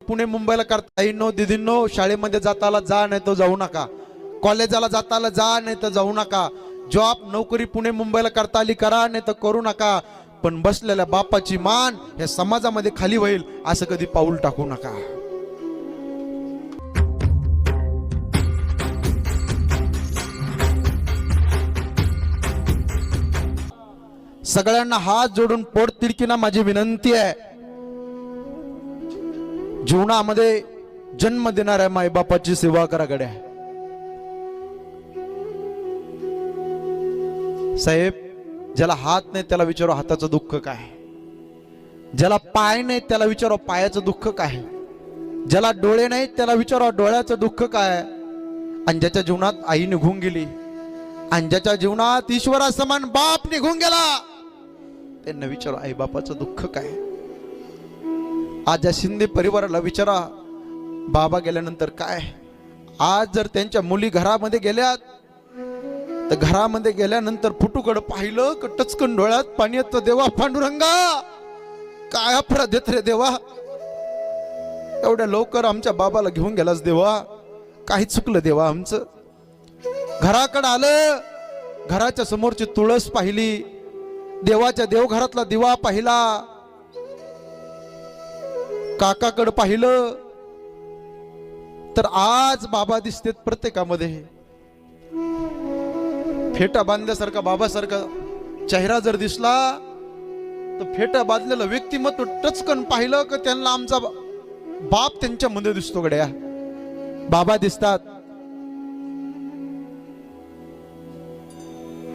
पुणे मुंबईला करता येईनो दिदींनो, शाळेमध्ये जाताला जा नाही तर जाऊ नका, कॉलेजाला जाताला जा नाही तर जाऊ नका, जॉब नोकरी पुणे मुंबईला करता आली करा नाही तर करू नका, पण बसलेल्या बापाची मान या समाजामध्ये खाली होईल असं कधी पाऊल टाकू नका. सगळ्यांना हात जोडून पोट तिडकीना माझी विनंती आहे, जीवनामध्ये जन्म देणाऱ्या मायबापाची सेवा करा गड्या. साहेब, ज्याला हात नाही त्याला विचारो हाताचं दुःख काय, ज्याला पाय नाही त्याला विचारो पायाचं दुःख काय, ज्याला डोळे नाहीत त्याला विचारो डोळ्याचं दुःख काय, आणि ज्याच्या जीवनात आई निघून गेली आणि ज्याच्या जीवनात ईश्वरा समान बाप निघून गेला त्यांना विचारो आई बापाचं दुःख काय. आज या शिंदे परिवाराला विचारा बाबा गेल्यानंतर काय. आज जर त्यांच्या मुली घरामध्ये गेल्यात तर घरामध्ये गेल्यानंतर फुटूकडे पाहिलं की टचकन डोळ्यात पाणी येतं. देवा पांडुरंगा, काय अपराध देत रे देवा, एवढ्या लवकर आमच्या बाबाला घेऊन गेलास देवा, काही चुकलं देवा आमचं. घराकडे आलं, घराच्या समोरची तुळस पाहिली, देवाच्या देवघरातला दिवा पाहिला, काकाकडे पाहिलं तर आज बाबा दिसतेत प्रत्येकामध्ये. फेटा बांधल्यासारखा बाबासारखा चेहरा जर दिसला तर फेटा बांधलेलं व्यक्तिमत्व टचकन पाहिलं की त्यांना आमचा बाप त्यांच्या मध्ये दिसतो गड्या, बाबा दिसतात.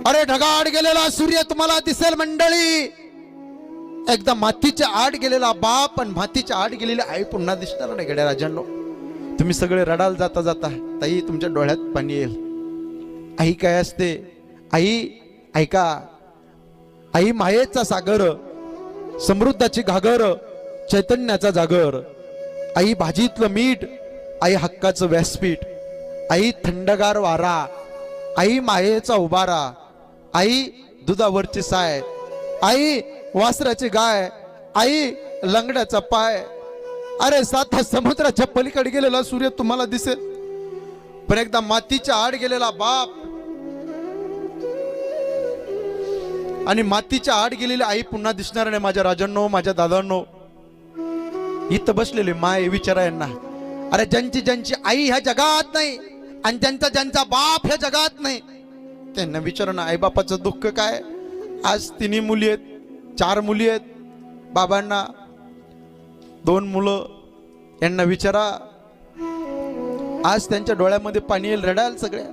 अरे ढगाआड गेलेला सूर्य तुम्हाला दिसेल मंडळी, एकदा मातीच्या आड गेलेला बाप आणि मातीच्या आड गेलेली आई पुन्हा दिसणार नाही गड्या राजांनो. तुम्ही सगळे रडाल जाता जाता, ताई तुमच्या डोळ्यात पाणी येईल. आई काय असते, आई ऐका, आई मायेचा सागर, समृद्धाची घागर, चैतन्याचा जागर, आई भाजीतलं मीठ, आई हक्काचं व्यासपीठ, आई थंडगार वारा, आई मायेचा उबारा, आई दुधावरची साय, आई वासराची गाय, आई लंगड्याचा पाय. अरे साता समुद्राच्या पलीकडे गेलेला सूर्य तुम्हाला दिसेल, पण एकदा मातीच्या आड गेलेला बाप आणि मातीच्या आड गेलेली आई पुन्हा दिसणार नाही. माझ्या राजांनो, माझ्या दादांनो, इथं बसलेले माय विचारा यांना, अरे ज्यांची ज्यांची आई ह्या जगात नाही आणि ज्यांचा ज्यांचा बाप ह्या जगात नाही त्यांना विचारा ना आई बापाचं दुःख काय. आज 3 मुली आहेत, 4 मुली आहेत बाबांना, 2 मुलं, यांना विचारा, आज त्यांच्या डोळ्यामध्ये पाणी येईल, रडाल सगळ्या.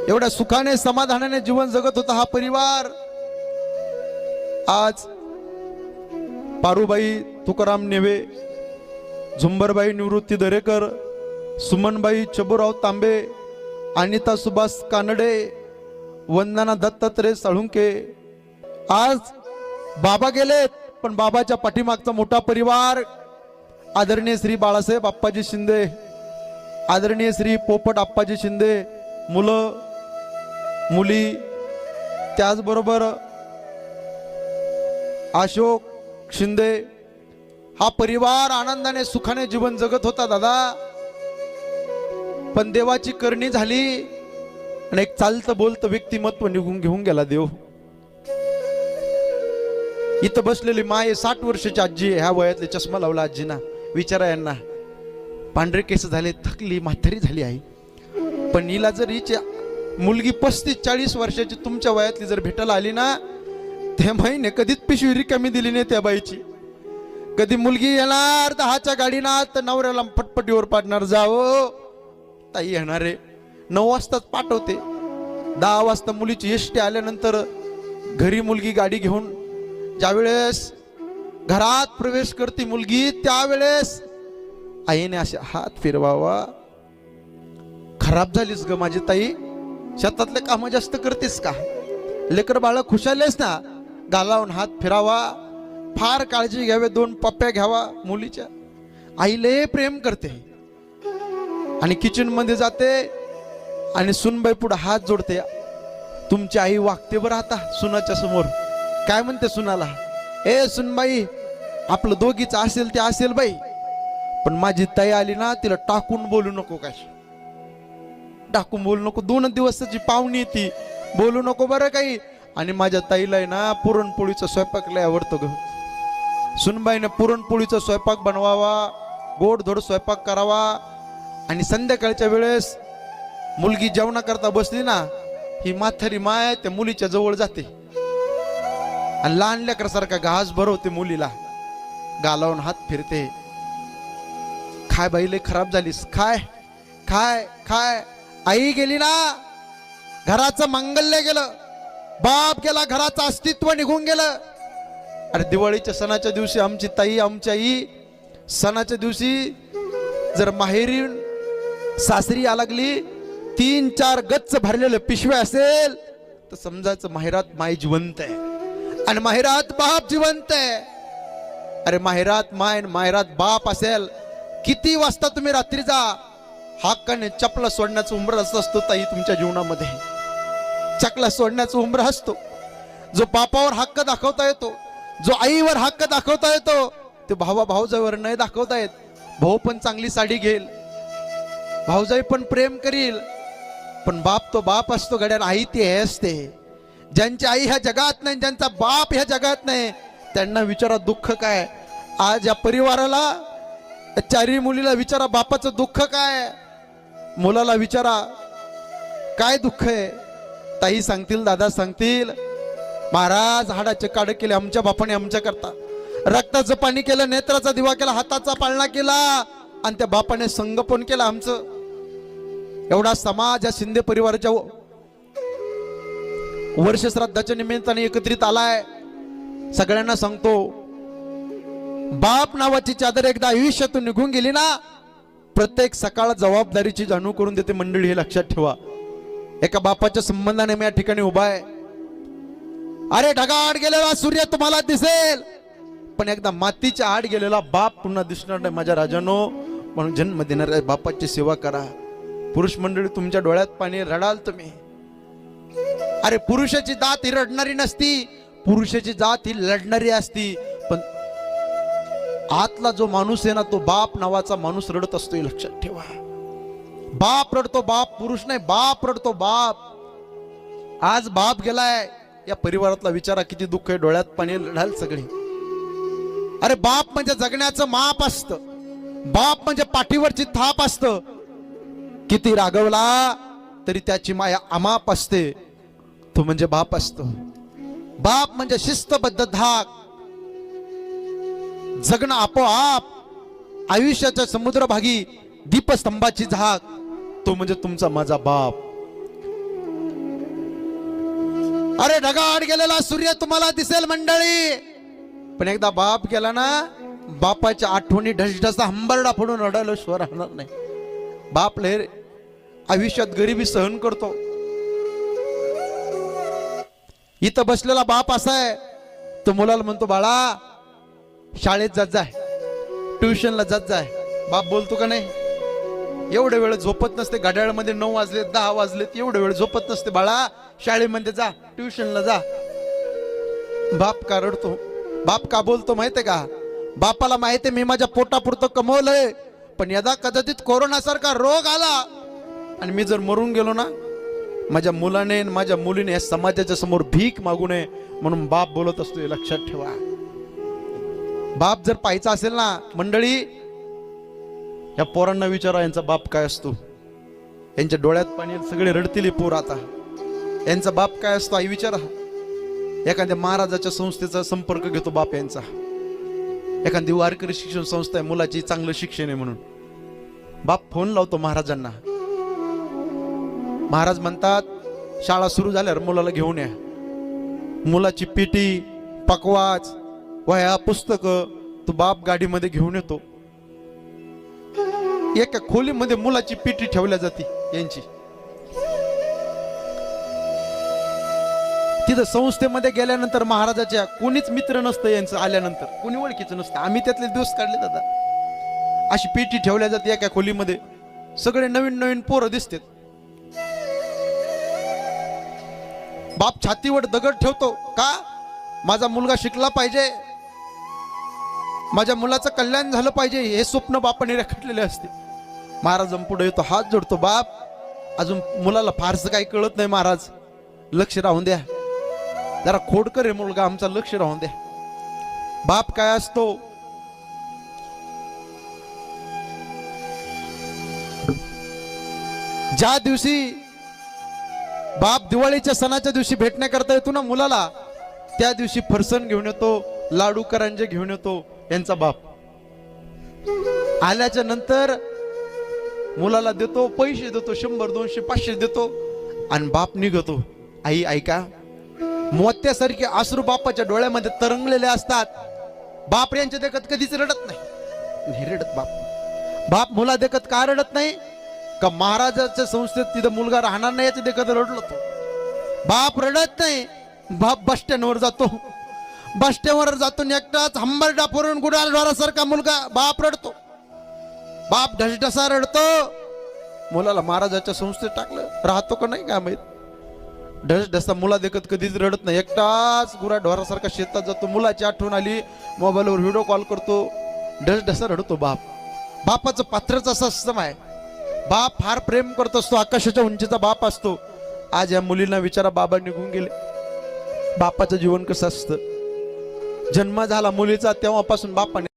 एवढ्या सुखाने समाधानाने जीवन जगत होता हा परिवार. आज पारुबाई तुकाराम नेवे, झुंबरबाई निवृत्ती दरेकर, सुमनबाई चबुराव तांबे, अनिता सुभाष कानडे, वंदना दत्तात्रय साळुंके. आज बाबा गेलेत, पण बाबाच्या पाठीमागचा मोठा परिवार, आदरणीय श्री बाळासाहेब आप्पाजी शिंदे, आदरणीय श्री पोपट आप्पाजी शिंदे, मुलं मुली, त्याचबरोबर अशोक शिंदे, हा परिवार आनंदाने सुखाने जीवन जगत होता दादा. पण देवाची करणी झाली आणि एक चालतं बोलतं व्यक्तिमत्व निघून घेऊन गेला देव. इथं बसलेली माय 60 वर्षाची आजी, ह्या वयातले चष्मा लावला आजीना. विचारा यांना, पांढरे केस झाले, थकली, म्हातारी झाली आई, पण हिला जर हिची मुलगी 35-40 वर्षाची तुमच्या वयातली जर भेटायला आली ना, त्या माईने कधीच पिशवी रिकामी दिली नाही त्या बाईची. कधी मुलगी येणार 10च्या गाडीना तर नवऱ्याला फटफटीवर पाडणार, जाओ ताई येणार आहे, 9 वाजताच पाठवते. 10 वाजता मुलीची एसटी आल्यानंतर घरी मुलगी गाडी घेऊन ज्यावेळेस घरात प्रवेश करते मुलगी, त्यावेळेस आईने असे हात फिरवावा, खराब झालीस ग माझी ताई, शेतातले काम जास्त करतेस का, लेकर बाळ खुशालेस ना, गालावून हात फिरावा, फार काळजी घ्यावे, 2 पप्प्या घ्यावा मुलीच्या. आई लय प्रेम करते आणि किचन मध्ये जाते आणि सुनबाई पुढे हात जोडते. तुमची आई वागते बरं आता सुनाच्या समोर, काय म्हणते सुनाला, ए सुनबाई आपलं दोघीचं असेल ते असेल बाई, पण माझी ताई आली ना, तिला टाकून बोलू नको, काय टाकून बोलू नको, 2 दिवसाची पाहुणी ती, बोलू नको बरं काही. आणि माझ्या ताईला आहे ना पुरणपोळीचा स्वयंपाक लय आवडतो ग. सुनबाईने पुरणपोळीचा स्वयंपाक बनवावा, गोडधोड स्वयंपाक करावा. आणि संध्याकाळच्या वेळेस मुलगी जेवणा करता बसली ना, ही म्हातारी माय त्या मुलीच्या जवळ जाते आणि लहान लेकरासारखा घास भरवते, मुलीला गालावून हात फिरते. काय बाई लय खराब झालीस, काय काय काय. आई गेली ना, घराचं मंगल्य गेलं, बाप गेला, घराचं अस्तित्व निघून गेलं. अरे दिवाळीच्या सणाच्या दिवशी आमची ताई, आमची आई सणाच्या दिवशी जर माहेरी सासरी या लागली, 3-4 गच्च भरलेलं पिशव्या असेल तर समजायचं माहेरात माय जिवंत आहे आणि माहेरात बाप जिवंत आहे. अरे माहेरात माय, माहेरात बाप असेल, किती वाजता तुम्ही रात्री जा, हक्काने चपला सोडण्याचं उंबर असतो ताई तुमच्या जीवनामध्ये. चकला सोडण्याचा उंबरा असतो. जो बापावर हक्क दाखवता येतो, जो आईवर हक्क दाखवता येतो, ते भावाजाईवर नाही दाखवता येत. भाऊ पण चांगली साडी घेईल, भाऊजाई पण प्रेम करील, पण बाप तो बाप असतो गड्या. आई ती हे असते. ज्यांची आई ह्या जगात नाही, ज्यांचा बाप ह्या जगात नाही, त्यांना विचारा दुःख काय. आज या परिवाराला, 4 मुलीला विचारा बापाचं दुःख काय, मुलाला विचारा काय दुःख आहे. ताई सांगतील, दादा सांगतील, महाराज हाडाचे काढ केले आमच्या बापाने आमच्या करता, रक्ताचं पाणी केलं, नेत्राचा दिवा केला, हाताचा पाळणा केला, आणि त्या बापाने संगोपन केलं आमचं. एवढा समाज या शिंदे परिवाराच्या वर्ष श्राद्धाच्या निमित्ताने एकत्रित आलाय. सगळ्यांना सांगतो, बाप नावाची चादर एकदा आयुष्यातून निघून गेली ना, प्रत्येक सकाळ जबाबदारीची जाणीव करून देते. मंडळी हे लक्षात ठेवा. एका बापाच्या संबंधाने मी या ठिकाणी उभा आहे. अरे ढगाआड गेलेला सूर्य तुम्हाला दिसेल, पण एकदा मातीच्या आड गेलेला बाप पुन्हा दिसणार नाही माझ्या राजानो. म्हणून जन्म देणाऱ्या बापाची सेवा करा. पुरुष मंडळी, तुमच्या डोळ्यात पाणी रडाल तुम्ही. अरे पुरुषाची जात ही रडणारी नसती, पुरुषाची जात ही लढणारी असती. पण आतला जो माणूस आहे ना, तो बाप नावाचा माणूस रडत असतो, हे लक्षात ठेवा. बाप रडतो, बाप, पुरुष नाही, बाप रडतो, बाप. आज बाप गेलाय, या परिवारातला विचारा किती दुःख आहे, डोळ्यात पाणी रडाल सगळे. अरे बाप म्हणजे जगण्याचं माप असतं, बाप म्हणजे पाठीवरची थाप असतं. किती रागवला तरी त्याची माया अमाप असते, तो म्हणजे बाप असतो. बाप म्हणजे शिस्तबद्ध धाक, जगणं आपोआप, आयुष्याच्या समुद्रभागी दीपस्तंभाची झाक, तो म्हणजे तुमचा माझा बाप. अरे ढगाआड गेलेला सूर्य तुम्हाला दिसेल मंडळी, पण एकदा बाप गेला ना, बापाच्या आठवणी ढसढसा हंबरडा फोडून रडायला स्वर राहणार नाही. बाप लहर आयुष्यात गरिबी सहन करतो. इथं बसलेला बाप असा आहे, तो मुलाला म्हणतो, बाळा शाळेत जात जाय, ट्युशनला जात जाय. बाप बोलतो का नाही? एवढे वेळ झोपत नसते, घड्याळमध्ये 9 वाजले 10 वाजलेत, एवढे वेळ झोपत नसते. बाळा शाळेमध्ये जा, ट्युशनला जा. बाप का रडतो? बाप का बोलतो माहितीये का? बापाला माहितीये मी माझ्या पोटापुरतं कमवलंय, पण यदा कदाचित कोरोनासारखा रोग आला आणि मी जर मरून गेलो ना, माझ्या मुलाने माझ्या मुलीने या समाजाच्या समोर भीक मागू नये, म्हणून बाप बोलत असतो, हे लक्षात ठेवा. बाप जर पाहायचा असेल ना मंडळी, या पोरांना विचारा यांचा बाप काय असतो. यांच्या डोळ्यात पाणी, सगळे रडतील पोर आता. यांचा बाप काय असतो आई विचारा. एखाद्या महाराजाच्या संस्थेचा संपर्क घेतो बाप यांचा. एखादी वारकरी शिक्षण संस्था आहे, मुलाची चांगलं शिक्षण आहे म्हणून बाप फोन लावतो महाराजांना. महाराज म्हणतात शाळा सुरू झाल्यावर मुलाला घेऊन या. मुलाची पेटी, पकवाज, वह्या, पुस्तक तो बाप गाडीमध्ये घेऊन येतो. एका खोलीमध्ये मुलाची पेटी ठेवल्या जाते यांची. तिथं संस्थेमध्ये गेल्यानंतर महाराजाच्या कोणीच मित्र नसतं यांचं. आल्यानंतर कोणी ओळखीचं नसतं. आम्ही त्यातले दिवस काढले दादा. अशी पेटी ठेवल्या जाते एका खोलीमध्ये. सगळे नवीन नवीन पोरं दिसतात. बाप छातीवर दगड ठेवतो का? माझा मुलगा शिकला पाहिजे. माझ्या मुलाचं कल्याण झालं पाहिजे हे स्वप्न बापाने रेखाटलेले असते. महाराज पुढे येतो, हात जोडतो. बाप, अजून मुलाला फारसं काही कळत नाही महाराज, लक्ष राहून द्या, जरा खोडकर आहे मुलगा आमचा, लक्ष राहून द्या. बाप काय असतो, ज्या दिवशी बाप दिवाळीच्या सणाच्या दिवशी भेटण्याकरता येतो ना मुलाला, त्या दिवशी फरसन घेऊन येतो, लाडू करंजे घेऊन येतो यांचा बाप. आल्याच्या नंतर मुलाला देतो, पैसे देतो, 100 200 500 देतो आणि बाप निघतो. आई ऐका, मोत्यासारखे अश्रू बापाच्या डोळ्यामध्ये तरंगलेले असतात. बाप यांच्या देखत कधीच रडत नाही रडत बाप. बाप मुला देखत का रडत नाही का महाराजाच्या संस्थेत तिथं मुलगा राहणार नाही याचे देखत रडलो तो. बाप रडत नाही. बाप बस स्टँडवर जातो, बस स्टँडवर जातो एकटाच हंबरडा पुरून गुडाळढोरासारखा मुलगा बाप रडतो. बाप ढसढसा रडतो. मुलाला महाराजाच्या संस्थेत टाकलं, राहतो का नाही का माहित. ढसढसा मुला देखत कधीच रडत नाही, एकटाच गुराढोरासारखा शेतात जातो. मुलाची आठवण आली, मोबाईलवर व्हिडिओ कॉल करतो, ढसढसा रडतो बाप. बापाचं पात्रच असं असतं आहे. बाप फार प्रेम करत असतो, आकाशाच्या उंचीचा बाप असतो. आज या मुलींना विचारा, बाबा निघून गेले, बापाचं जीवन कसं असतं. जन्म झाला मुलीचा तेव्हापासून बापाने